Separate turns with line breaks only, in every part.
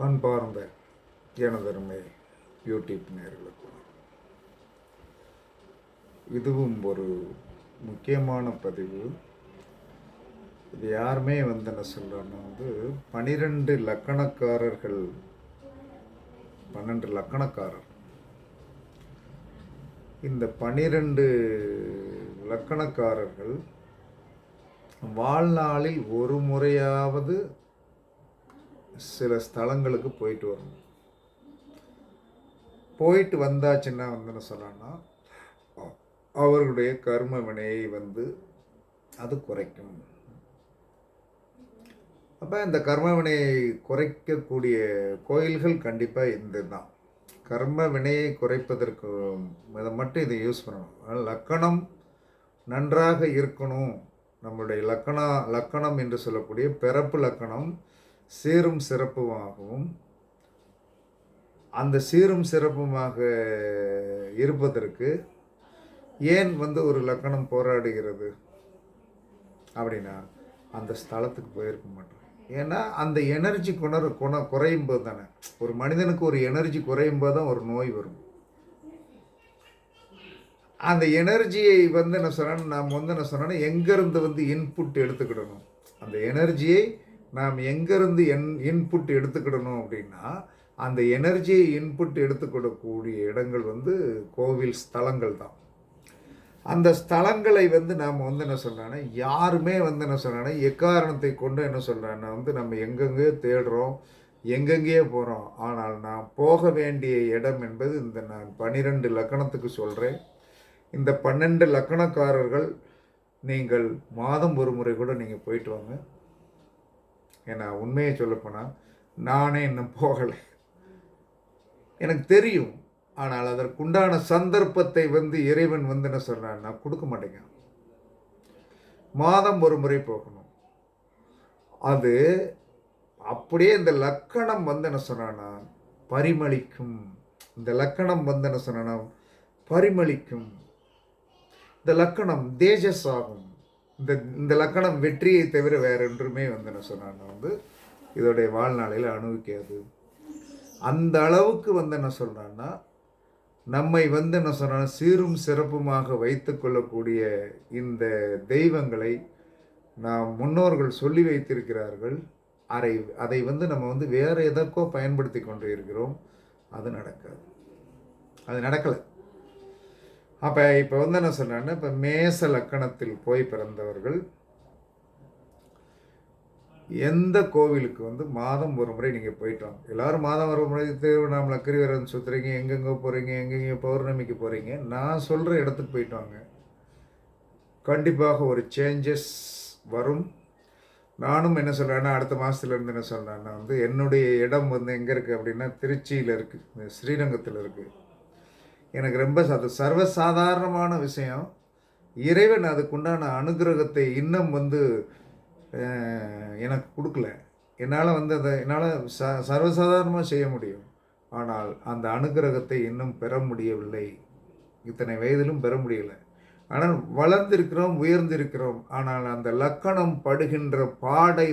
அன்பார்ந்த எனதருமை யூடியூப் நேயர்களுக்கு இதுவும் ஒரு முக்கியமான பதிவு. இது யாருமே என்ன சொல்கிறேன்னா 12 லக்கணக்காரர்கள் 12 லக்கணக்காரர். இந்த 12 லக்கணக்காரர்கள் வாழ்நாளில் ஒரு முறையாவது சில ஸ்தலங்களுக்கு போயிட்டு வரணும். போயிட்டு வந்தாச்சுன்னா என்ன சொல்லலாம்னா அவர்களுடைய கர்ம வினையை அது குறைக்கும். அப்போ இந்த கர்ம வினையை குறைக்கக்கூடிய கோயில்கள் கண்டிப்பாக இந்த தான். கர்ம வினையை குறைப்பதற்கு இதை மட்டும் இதை யூஸ் பண்ணணும். லக்கணம் நன்றாக இருக்கணும். நம்முடைய லக்கணம் என்று சொல்லக்கூடிய பிறப்பு லக்கணம் சீரும் சிறப்புமாகவும், அந்த சீரும் சிறப்புமாக இருப்பதற்கு ஏன் ஒரு லக்கணம் போராடுகிறது அப்படின்னா அந்த ஸ்தலத்துக்கு போயிருக்க மாட்டோம். ஏன்னா அந்த எனர்ஜி குறையும் போது தானே, ஒரு மனிதனுக்கு ஒரு எனர்ஜி குறையும் போது தான் ஒரு நோய் வரும். அந்த எனர்ஜியை என்ன சொன்னா நாம் என்ன சொன்னா எங்கேருந்து இன்புட் எடுத்துக்கிடணும். அந்த எனர்ஜியை நாம் எங்கேருந்து இன்புட் எடுத்துக்கிடணும் அப்படின்னா அந்த எனர்ஜியை இன்புட் எடுத்துக்கிடக்கூடிய இடங்கள் கோவில் ஸ்தலங்கள் தான். அந்த ஸ்தலங்களை நாம் என்ன சொல்கிறேன்னா யாருமே என்ன சொல்கிறேன்னா எக்காரணத்தை கொண்டு என்ன சொல்கிறேன்னா நம்ம எங்கெங்கேயோ தேடுறோம், எங்கெங்கேயோ போகிறோம். ஆனால் நான் போக வேண்டிய இடம் என்பது இந்த நான் 12 லக்கணத்துக்கு சொல்கிறேன். இந்த 12 லக்கணக்காரர்கள் நீங்கள் மாதம் ஒரு முறை கூட நீங்கள் போயிட்டு வாங்க. ஏன்னா உண்மையை சொல்லப்போனால் நானே இன்னும் போகலை, எனக்கு தெரியும். ஆனால் அதற்குண்டான சந்தர்ப்பத்தை இறைவன் என்ன சொல்கிறான், நான் கொடுக்க மாட்டேங்க. மாதம் ஒரு முறை போகணும். அது அப்படியே இந்த லக்கணம் என்ன சொன்னான்னா பரிமளிக்கும். இந்த லக்கணம் என்ன சொன்னா பரிமளிக்கும். இந்த லக்கணம் தேஜஸ் ஆகும். இந்த லக்கணம் வெற்றியை தவிர வேற ஒன்றுமே என்ன சொன்னான்னா இதோடைய வாழ்நாளையில் அனுபவிக்காது. அந்த அளவுக்கு என்ன சொல்கிறான்னா நம்மை என்ன சொன்னா சீரும் சிறப்புமாக வைத்து கொள்ளக்கூடிய இந்த தெய்வங்களை நாம் முன்னோர்கள் சொல்லி வைத்திருக்கிறார்கள். அதை நம்ம வேறு எதற்கோ பயன்படுத்தி கொண்டு இருக்கிறோம். அது நடக்காது, அது நடக்கலை. அப்போ இப்போ என்ன சொன்னான்னா இப்போ மேச லக்கணத்தில் போய் பிறந்தவர்கள் எந்த கோவிலுக்கு மாதம் ஒரு முறை நீங்கள் போயிட்டு வாங்க. எல்லோரும் மாதம் ஒரு முறை திருவண்ணாமலை கிரிவலம் சுற்றுறீங்க, எங்கெங்கே போகிறீங்க, எங்கெங்கே பௌர்ணமிக்கு போகிறீங்க. நான் சொல்கிற இடத்துக்கு போயிட்டு வாங்க. கண்டிப்பாக ஒரு சேஞ்சஸ் வரும். நானும் என்ன சொல்கிறேன்னா அடுத்த மாதத்துலேருந்து என்ன சொல்கிறேன்னா என்னுடைய இடம் எங்கே இருக்குது அப்படின்னா திருச்சியில் இருக்குது, ஸ்ரீரங்கத்தில் இருக்குது. எனக்கு ரொம்ப அது சர்வசாதாரணமான விஷயம். இறைவன் அதுக்குண்டான அனுகிரகத்தை இன்னும் எனக்கு கொடுக்கல. என்னால் அதை என்னால் சர்வசாதாரணமாக செய்ய முடியும். ஆனால் அந்த அனுகிரகத்தை இன்னும் பெற முடியவில்லை. இத்தனை வயதிலும் பெற முடியலை. ஆனால் வளர்ந்திருக்கிறோம், உயர்ந்திருக்கிறோம். ஆனால் அந்த லக்கணம் படுகின்ற பாடை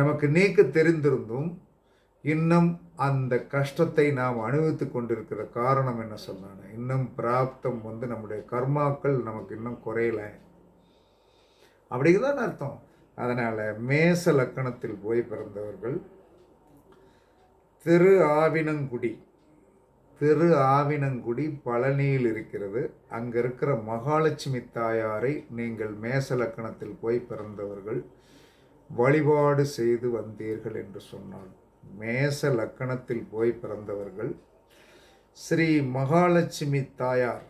நமக்கு நீக்க தெரிந்திருந்தும் இன்னும் அந்த கஷ்டத்தை நாம் அனுபவித்து கொண்டிருக்கிற காரணம் என்ன சொன்னாங்க, இன்னும் பிராப்தம் நம்முடைய கர்மாக்கள் நமக்கு இன்னும் குறையலை அப்படிங்குதான் அர்த்தம். அதனால் மேச லக்கணத்தில் போய் பிறந்தவர்கள் திரு ஆவினங்குடி பழனியில் இருக்கிறது. அங்கே இருக்கிற மகாலட்சுமி தாயாரை நீங்கள் மேச லக்கணத்தில் போய் பிறந்தவர்கள் வழிபாடு செய்து வந்தீர்கள் என்று சொன்னார். மேச லக்கணத்தில் போய் பிறந்தவர்கள் ஸ்ரீ மகாலட்சுமி தாயார்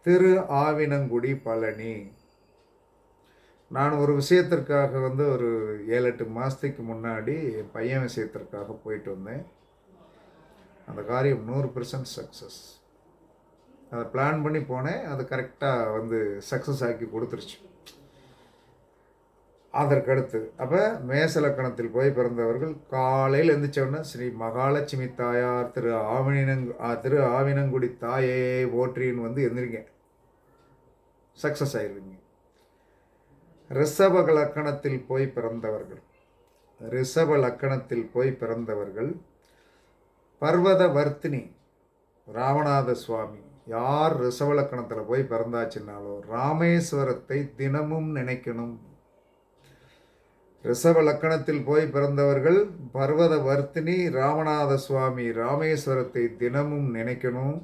திரு ஆவினங்குடி பழனி. நான் ஒரு விஷயத்திற்காக ஒரு 7-8 மாதத்துக்கு முன்னாடி என் பையன் விஷயத்திற்காக போயிட்டு வந்தேன். அந்த காரியம் 100% சக்ஸஸ். அதை பிளான் பண்ணி போனேன். அது கரெக்டாக சக்ஸஸ் ஆக்கி கொடுத்துருச்சு. அதற்கடுத்து அப்போ மேச லக்கணத்தில் போய் பிறந்தவர்கள் காலையில் எழுந்திரிச்சோன்னா ஸ்ரீ மகாலட்சுமி தாயார் திரு ஆவினங்குடி தாயே போற்றின்னு எந்திரிங்க, சக்ஸஸ் ஆயிடுவீங்க. ரிஷப லக்கணத்தில் போய் பிறந்தவர்கள் ரிஷப லக்கணத்தில் போய் பிறந்தவர்கள் பர்வத வர்த்தினி ராமநாத சுவாமி. யார் ரிஷப லக்கணத்தில் போய் பிறந்தாச்சுன்னாலும் ராமேஸ்வரத்தை தினமும் நினைக்கணும். ரிஷப லக்கணத்தில் போய் பிறந்தவர்கள் பர்வத வர்த்தினி ராமநாத சுவாமி ராமேஸ்வரத்தை தினமும் நினைக்கணும்.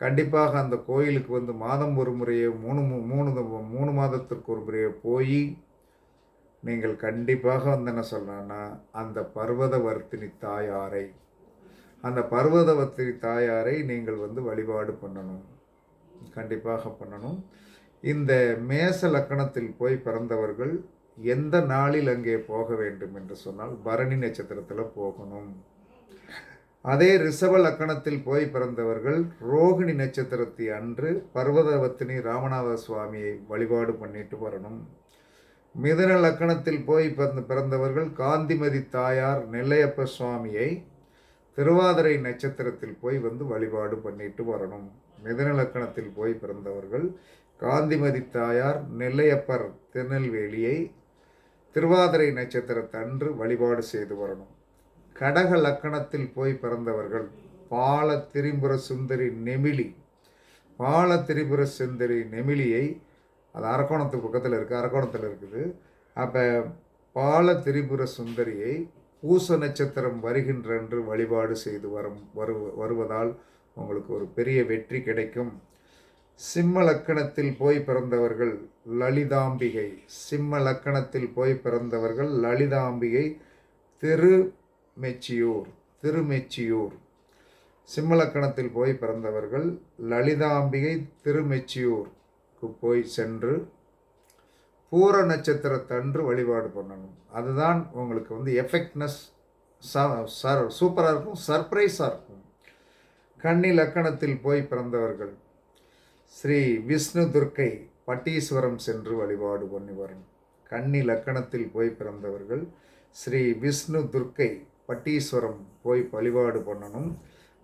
கண்டிப்பாக அந்த கோயிலுக்கு வந்து மாதம் ஒரு முறையோ மூணு மாதத்திற்கு ஒரு முறையோ போய் நீங்கள் கண்டிப்பாக வந்து என்ன சொல்லணும்னா அந்த பர்வதவர்த்தினி தாயாரை நீங்கள் வந்து வழிபாடு பண்ணணும், கண்டிப்பாக பண்ணணும். இந்த மேச லக்கணத்தில் போய் பிறந்தவர்கள் எந்த நாளில் அங்கே போக வேண்டும் என்று சொன்னால் பரணி நட்சத்திரத்தில் போகணும். அதே ரிஷப லக்கணத்தில் போய் பிறந்தவர்கள் ரோகிணி நட்சத்திரத்தை அன்று பர்வதவர்த்தினி ராமநாத சுவாமியை வழிபாடு பண்ணிட்டு வரணும். மிதுன லக்கணத்தில் போய் பிறந்தவர்கள் காந்திமதி தாயார் நெல்லையப்ப சுவாமியை திருவாதிரை நட்சத்திரத்தில் போய் வந்து வழிபாடு பண்ணிட்டு வரணும். மிதுன லக்கணத்தில் போய் பிறந்தவர்கள் காந்திமதி தாயார் நெல்லையப்பர் திருநெல்வேலியை திருவாதிரை நட்சத்திரத்தன்று வழிபாடு செய்து வரணும். கடக லக்கணத்தில் போய் பிறந்தவர்கள் பால திரிபுர சுந்தரி நெமிலியை, அது அரக்கோணத்துக்கு பக்கத்தில் இருக்குது, அரக்கோணத்தில் இருக்குது. அப்போ பால திரிபுர சுந்தரியை பூச நட்சத்திரம் வருகின்றன்று வழிபாடு செய்து வருவதால் உங்களுக்கு ஒரு பெரிய வெற்றி கிடைக்கும். சிம்ம லக்கணத்தில் போய் பிறந்தவர்கள் லலிதாம்பிகை, திருமெச்சியூர். சிம்ம லக்கணத்தில் போய் பிறந்தவர்கள் லலிதாம்பிகை திருமெச்சியூருக்கு போய் சென்று பூர நட்சத்திரத்தன்று வழிபாடு பண்ணணும். அதுதான் உங்களுக்கு வந்து எஃபெக்ட்னஸ் சூப்பராக இருக்கும், சர்ப்ரைஸாக இருக்கும். கன்னி லக்கணத்தில் போய் பிறந்தவர்கள் ஸ்ரீ விஷ்ணு துர்க்கை பட்டீஸ்வரம் சென்று வழிபாடு பண்ணி வரணும். கன்னி லக்கணத்தில் போய் பிறந்தவர்கள் ஸ்ரீ விஷ்ணு துர்க்கை பட்டீஸ்வரம் போய் வழிபாடு பண்ணணும்.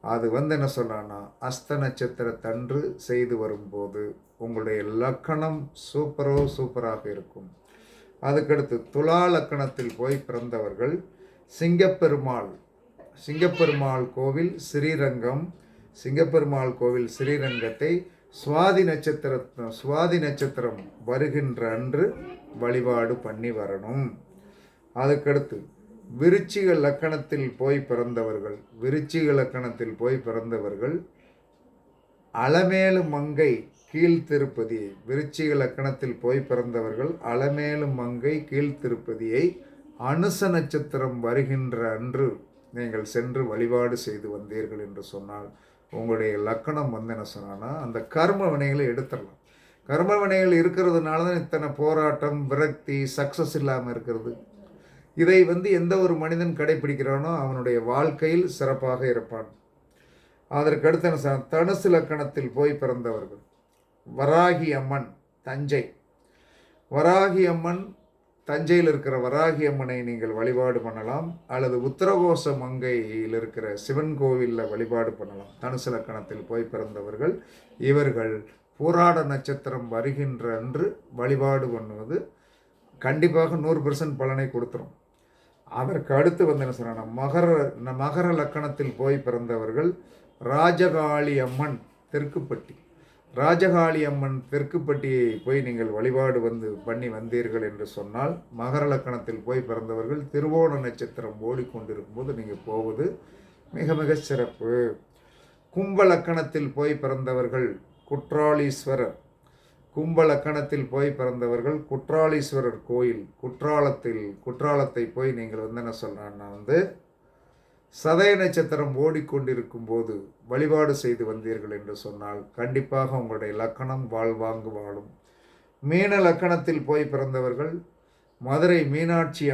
அது வந்து என்ன சொன்னான்னா அஸ்த நட்சத்திரத்தன்று செய்து வரும்போது உங்களுடைய லக்கணம் சூப்பராக இருக்கும். அதுக்கடுத்து துலா லக்கணத்தில் போய் பிறந்தவர்கள் சிங்கப்பெருமாள் கோவில் ஸ்ரீரங்கத்தை சுவாதி நட்சத்திரம் வருகின்ற அன்று வழிபாடு பண்ணி வரணும். அதுக்கடுத்து விருச்சிக லக்கணத்தில் போய் பிறந்தவர்கள் அலமேலு மங்கை கீழ்த்திருப்பதியை, விருச்சிக லக்கணத்தில் போய் பிறந்தவர்கள் அலமேலு மங்கை கீழ்த்திருப்பதியை அனுச நட்சத்திரம் வருகின்ற அன்று நீங்கள் சென்று வழிபாடு செய்து வந்தீர்கள் என்று சொன்னால் உங்களுடைய லக்கணம் வந்து என்ன சொன்னான்னா அந்த கர்ம வினைகளை எடுத்துடலாம். கர்ம வினைகள் இருக்கிறதுனால தான் இத்தனை போராட்டம், விரக்தி, சக்ஸஸ் இல்லாமல் இருக்கிறது. இதை வந்து எந்த ஒரு மனிதன் கடைபிடிக்கிறானோ அவனுடைய வாழ்க்கையில் சிறப்பாக இருப்பான். அதற்கடுத்து என்ன, தனுசு லக்கணத்தில் போய் பிறந்தவர்கள் வராகி அம்மன் தஞ்சையில் இருக்கிற வராகி அம்மனை நீங்கள் வழிபாடு பண்ணலாம், அல்லது உத்தரகோச மங்கையில் இருக்கிற சிவன் கோவிலில் வழிபாடு பண்ணலாம். தனுசு லக்கணத்தில் போய் பிறந்தவர்கள் இவர்கள் பூராட நட்சத்திரம் வருகின்ற அன்று வழிபாடு பண்ணுவது கண்டிப்பாக 100% பலனை கொடுத்துரும். அதற்கு அடுத்து வந்து என்ன சொன்னால் மகர லக்கணத்தில் போய் பிறந்தவர்கள் ராஜகாளி அம்மன் தெற்குப்பட்டியை போய் நீங்கள் வழிபாடு பண்ணி வந்தீர்கள் என்று சொன்னால் மகர லக்கணத்தில் போய் பிறந்தவர்கள் திருவோண நட்சத்திரம் ஓடிக்கொண்டிருக்கும் போது நீங்கள் போவது மிக மிக சிறப்பு. கும்ப லக்கணத்தில் போய் பிறந்தவர்கள் குற்றாலீஸ்வரர் கோயில் குற்றாலத்தை போய் நீங்கள் என்ன சொல்கிறேன்னா சதய நட்சத்திரம் ஓடிக்கொண்டிருக்கும் போது வழிபாடு செய்து வந்தீர்கள் என்று சொன்னால் கண்டிப்பாக உங்களுடைய லக்கணம் வாழ்வாங்கு வாழும். மீன லக்கணத்தில் போய் பிறந்தவர்கள் மதுரை மீனாட்சி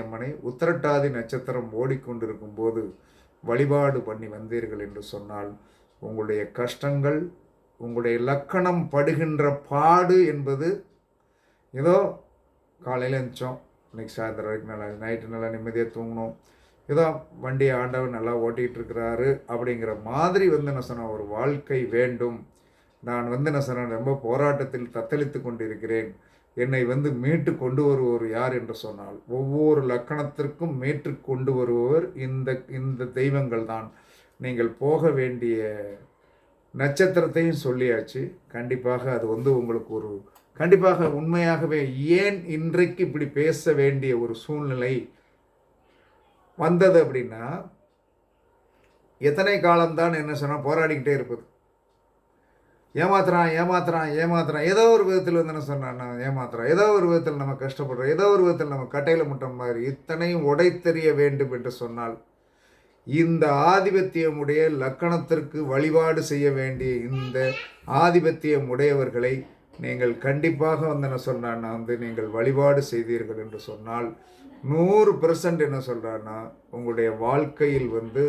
அம்மனை உத்திரட்டாதி நட்சத்திரம் ஓடிக்கொண்டிருக்கும் போது வழிபாடு பண்ணி வந்தீர்கள் என்று சொன்னால் உங்களுடைய கஷ்டங்கள், உங்களுடைய லக்கணம் படுகின்ற பாடு என்பது ஏதோ காலையில் இருந்துச்சோம், இன்றைக்கி சாயந்தரம் வரைக்கும் நல்லா, நைட்டு நல்லா நிம்மதியாக தூங்கணும், ஏதோ வண்டியை ஆண்டவர் நல்லா ஓட்டிகிட்டு இருக்கிறாரு அப்படிங்கிற மாதிரி என்ன சொன்னால் ஒரு வாழ்க்கை வேண்டும். நான் வந்து என்ன சொன்னேன், ரொம்ப போராட்டத்தில் தத்தளித்து கொண்டிருக்கிறேன். என்னை வந்து மீட்டு கொண்டு வருவோர் யார் என்று சொன்னால், ஒவ்வொரு லக்கணத்திற்கும் மீட்டு கொண்டு வருபவர் இந்த இந்த தெய்வங்கள் தான். நீங்கள் போக வேண்டிய நட்சத்திரத்தையும் சொல்லியாச்சு. கண்டிப்பாக அது வந்து உங்களுக்கு ஒரு கண்டிப்பாக உண்மையாகவே ஏன் இன்றைக்கு இப்படி பேச வேண்டிய ஒரு சூழ்நிலை வந்தது அப்படின்னா, எத்தனை காலம்தான் என்ன சொன்னால் போராடிக்கிட்டே இருப்பது. ஏமாத்துறான் ஏமாத்துறான் ஏமாத்துறான், ஏதோ ஒரு விதத்தில் வந்து என்ன சொன்னான்னா ஏமாத்துறான், ஏதோ ஒரு விதத்தில் நம்ம கஷ்டப்படுறோம், ஏதோ ஒரு விதத்தில் நம்ம கட்டையில் முட்ட மாதிரி இத்தனையும் உடைத்தெறிய வேண்டும் என்று சொன்னால், இந்த ஆதிபத்தியமுடைய லக்கணத்திற்கு வழிபாடு செய்ய வேண்டிய இந்த ஆதிபத்தியம் உடையவர்களை நீங்கள் கண்டிப்பாக வந்து என்ன சொல்கிறான்னா வந்து நீங்கள் வழிபாடு செய்தீர்கள் என்று சொன்னால் 100% என்ன சொல்கிறான்னா உங்களுடைய வாழ்க்கையில் வந்து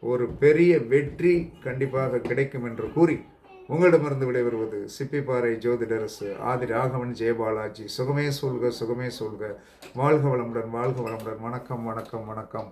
ஒரு பெரிய வெற்றி கண்டிப்பாக கிடைக்கும் என்று கூறி உங்களிடமிருந்து விடைபெறுவது சிப்பிப்பாறை ஜோதிடரசு ஆதி ராகவன் ஜெயபாலாஜி. சுகமே சொல்க சுகமே சொல்க. வாழ்க வளமுடன் வாழ்க வளமுடன். வணக்கம் வணக்கம் வணக்கம்.